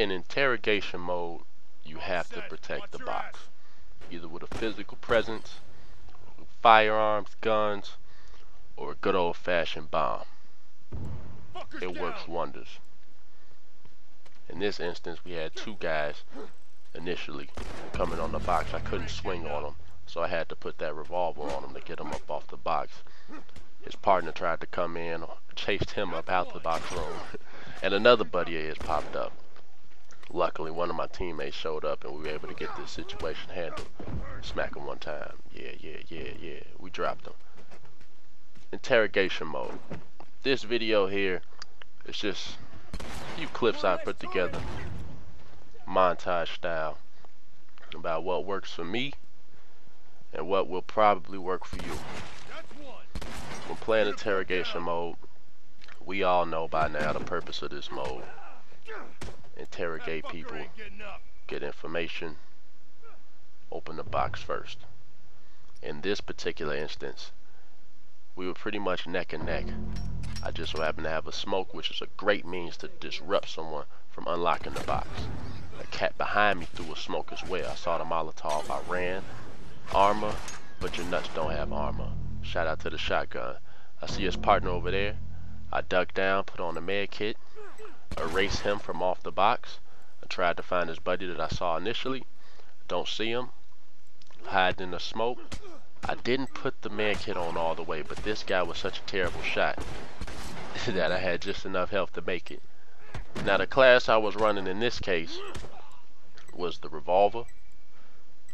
In interrogation mode, you have to protect the box, either with a physical presence, firearms, guns, or a good old-fashioned bomb. It works wonders. In this instance, we had two guys initially coming on the box. I couldn't swing on them, so I had to put that revolver on him to get him up off the box. His partner tried to come in, chased him up out the box room, and another buddy of his popped up. Luckily, one of my teammates showed up and we were able to get this situation handled. Smack him one time. Yeah. We dropped him. Interrogation mode. This video here is just a few clips I put together, montage style, about what works for me and what will probably work for you. When playing interrogation mode, we all know by now the purpose of this mode. Interrogate people, get information, open the box first. In this particular instance, we were pretty much neck and neck. I just so happened to have a smoke, which is a great means to disrupt someone from unlocking the box. A cat behind me threw a smoke as well. I saw the Molotov, I ran. Armor, but your nuts don't have armor. Shout out to the shotgun. I see his partner over there. I ducked down, put on the med kit, erase him from off the box. I tried to find his buddy that I saw initially. Don't see him. Hiding in the smoke. I didn't put the med kit on all the way, but this guy was such a terrible shot that I had just enough health to make it. Now the class I was running in this case was the revolver,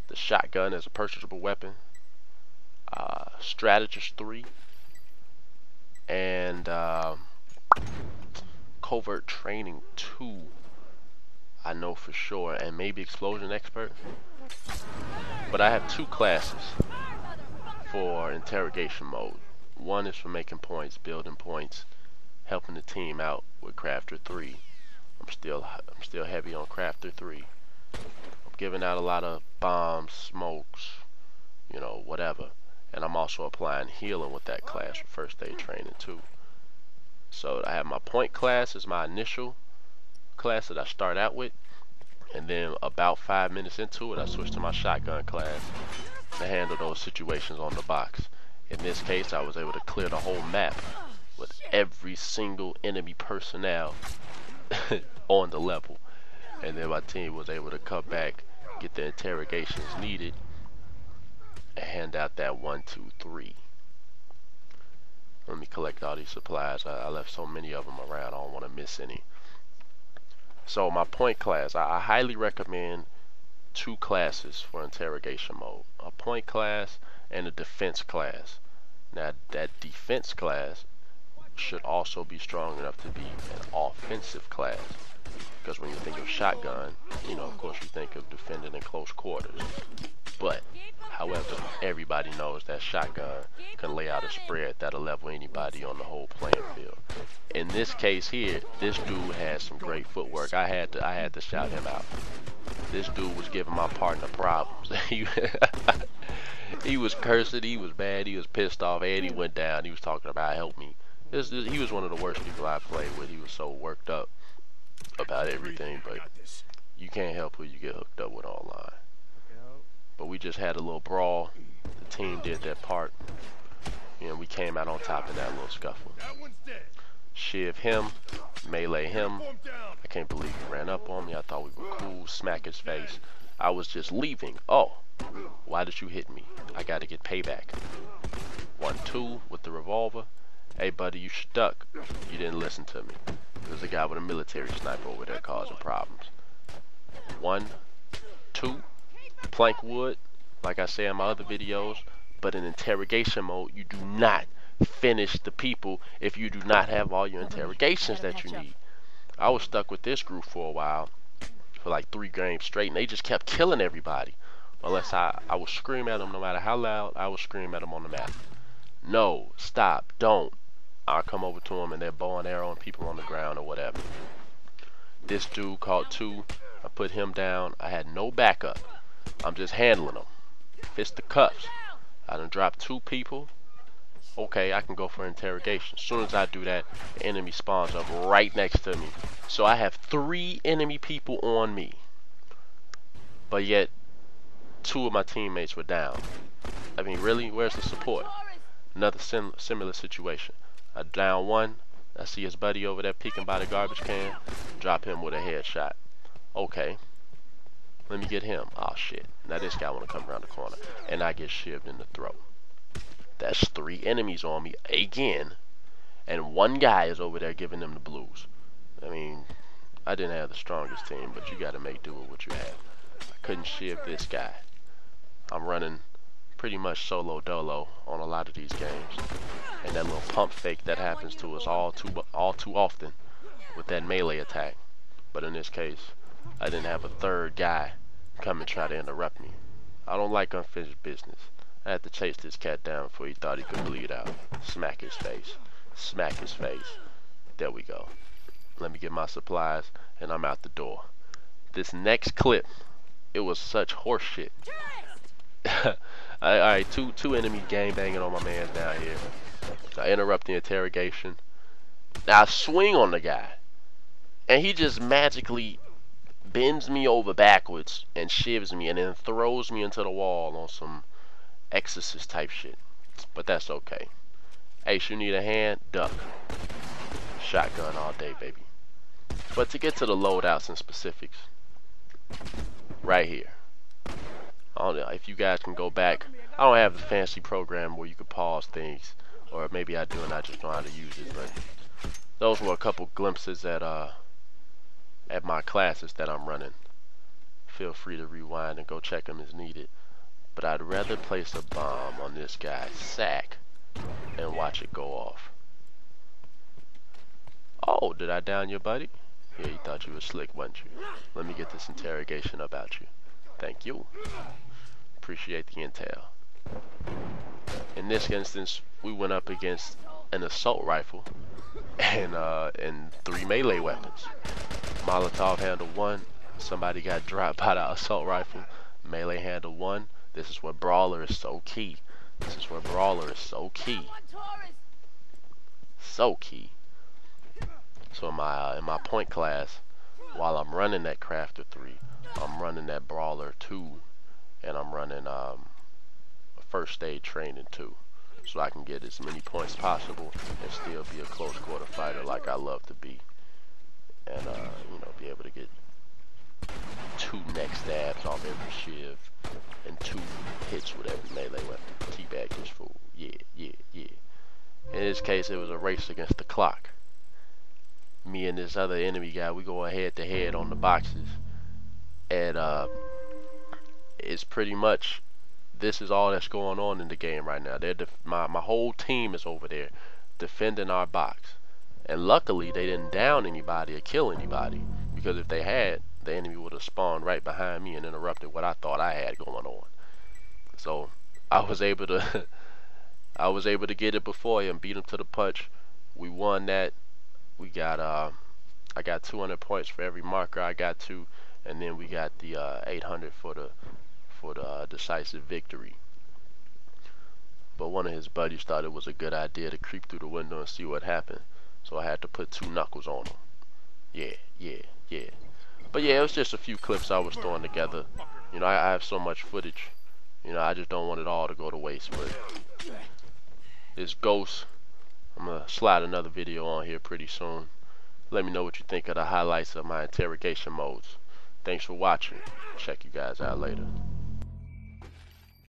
the shotgun as a purchasable weapon, Strategist 3, and Covert Training 2, I know for sure, and maybe Explosion Expert. But I have two classes for interrogation mode. One is for making points, building points, helping the team out with Crafter 3. I'm still heavy on Crafter 3. I'm giving out a lot of bombs, smokes, you know, whatever. And I'm also applying healing with that class for first aid training too. So I have my point class as my initial class that I start out with, and then about 5 minutes into it I switch to my shotgun class to handle those situations on the box. In this case, I was able to clear the whole map with every single enemy personnel on the level, and then my team was able to come back, get the interrogations needed, and hand out that 1, 2, 3. Let me collect all these supplies. I left so many of them around, I don't want to miss any. So my point class, I highly recommend two classes for interrogation mode. A point class and a defense class. Now that defense class should also be strong enough to be an offensive class. Because when you think of shotgun, you know, of course you think of defending in close quarters. But, however, everybody knows that shotgun can lay out a spread that'll level anybody on the whole playing field. In this case here, this dude had some great footwork. I had to shout him out. This dude was giving my partner problems. He was cursing, he was mad, he was pissed off, and he went down. He was talking about help me. He was one of the worst people I played with. He was so worked up about everything, but you can't help who you get hooked up with online. But we just had a little brawl. The team did their part, and we came out on top of that little scuffle. Shiv him, melee him. I can't believe he ran up on me. I thought we were cool. Smack his face. I was just leaving. Oh, why did you hit me? I gotta get payback. 1, 2 with the revolver. Hey buddy, you stuck. You didn't listen to me. There's a guy with a military sniper over there causing problems. 1, 2. Plank wood, like I say in my other videos, but in interrogation mode, you do not finish the people if you do not have all your interrogations that you need. I was stuck with this group for a while, for like 3 games straight, and they just kept killing everybody. Unless I would scream at them, no matter how loud, I would scream at them on the map. No, stop, don't. I'll come over to them and they're bow and arrowing people on the ground or whatever. This dude called 2, I put him down. I had no backup. I'm just handling them. Fist the cuffs. I done dropped 2 people. Okay, I can go for interrogation. As soon as I do that, the enemy spawns up right next to me. So I have 3 enemy people on me. But yet, 2 of my teammates were down. I mean, really? Where's the support? Another similar situation. I down 1. I see his buddy over there peeking by the garbage can. Drop him with a headshot. Okay. Let me get him. Oh, shit. Now this guy want to come around the corner. And I get shivved in the throat. That's 3 enemies on me again. And 1 guy is over there giving them the blues. I mean, I didn't have the strongest team, but you got to make do with what you have. I couldn't shiv this guy. I'm running pretty much solo dolo on a lot of these games. And that little pump fake that happens to us all too often with that melee attack. But in this case, I didn't have a 3rd guy come and try to interrupt me. I don't like unfinished business. I had to chase this cat down before he thought he could bleed out. Smack his face. Smack his face. There we go. Let me get my supplies and I'm out the door. This next clip, it was such horse shit. Alright, two enemy gang banging on my mans down here. I interrupt the interrogation. Now I swing on the guy. And he just magically bends me over backwards and shivs me and then throws me into the wall on some exorcist type shit. But that's okay. Ace, you need a hand? Duck. Shotgun all day, baby. But to get to the loadouts and specifics, right here. I don't know if you guys can go back. I don't have the fancy program where you could pause things, or maybe I do and I just know how to use it. But those were a couple glimpses at my classes that I'm running. Feel free to rewind and go check them as needed. But I'd rather place a bomb on this guy's sack and watch it go off. Oh, did I down your buddy? Yeah, you thought you were slick, wasn't you? Let me get this interrogation about you. Thank you. Appreciate the intel. In this instance, we went up against an assault rifle and 3 melee weapons. Molotov handle 1. Somebody got dropped by the assault rifle. Melee handle 1. This is where brawler is so key. This is where brawler is so key. So key. So in my point class, while I'm running that crafter 3, I'm running that brawler 2, and I'm running a first aid training 2, so I can get as many points possible and still be a close quarter fighter like I love to be, and you know, be able to get 2 neck stabs off every shiv and 2 hits with every melee weapon. Teabag this fool. Yeah, yeah, yeah. In this case, it was a race against the clock. Me and this other enemy guy, we go head to head on the boxes, and it's pretty much, this is all that's going on in the game right now. My whole team is over there defending our box, and luckily they didn't down anybody or kill anybody, because if they had, the enemy would have spawned right behind me and interrupted what I thought I had going on. So I was able to get it before him, beat him to the punch. We won that. We got I got 200 points for every marker I got to, and then we got the 800 for the decisive victory. But one of his buddies thought it was a good idea to creep through the window and see what happened, so I had to put 2 knuckles on him. Yeah, yeah, yeah. But yeah, it was just a few clips I was throwing together. You know, I have so much footage. You know, I just don't want it all to go to waste. But this Ghost, I'm gonna slide another video on here pretty soon. Let me know what you think of the highlights of my interrogation modes. Thanks for watching. Check you guys out later.